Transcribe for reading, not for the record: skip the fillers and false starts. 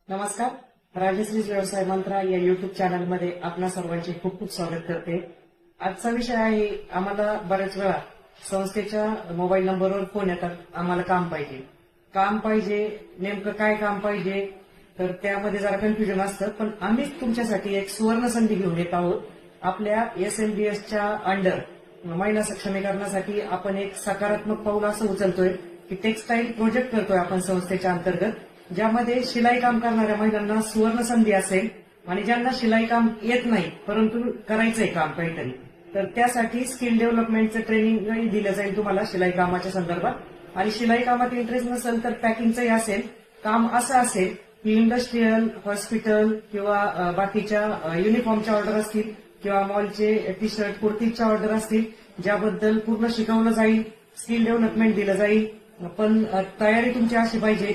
नमस्कार. राजश्री व्यवसाय मंत्रा या युट्यूब चॅनलमध्ये आपणा सर्वांचे खूप खूप स्वागत करते. आजचा विषय आहे, आम्हाला बऱ्याच वेळा संस्थेच्या मोबाईल नंबरवर फोन येतात, आम्हाला काम पाहिजे, नेमकं काय काम पाहिजे, तर त्यामध्ये जरा कन्फ्युजन असतं. पण आम्हीच तुमच्यासाठी एक सुवर्ण संधी घेऊन येत आहोत. आपल्या SMDSच्या अंडर महिला सक्षमीकरणासाठी आपण एक सकारात्मक पाऊल असं उचलतोय की टेक्सटाईल प्रोजेक्ट करतोय आपण संस्थेच्या अंतर्गत, ज्यामध्ये शिलाई काम करणाऱ्या महिलांना सुवर्ण संधी असेल आणि ज्यांना शिलाई काम येत नाही परंतु करायचंय काम काहीतरी, तर त्यासाठी स्किल डेव्हलपमेंटचं ट्रेनिंगही दिलं जाईल तुम्हाला शिलाई कामाच्या संदर्भात. आणि शिलाई कामात इंटरेस्ट नसेल तर पॅकिंगचंही असेल. काम असं असेल की इंडस्ट्रीयल, हॉस्पिटल किंवा बाकीच्या युनिफॉर्मच्या ऑर्डर असतील किंवा मॉलचे टी शर्ट, कुर्तीच्या ऑर्डर असतील, ज्याबद्दल पूर्ण शिकवलं जाईल, स्किल डेव्हलपमेंट दिलं जाईल. पण तयारी तुमची अशी पाहिजे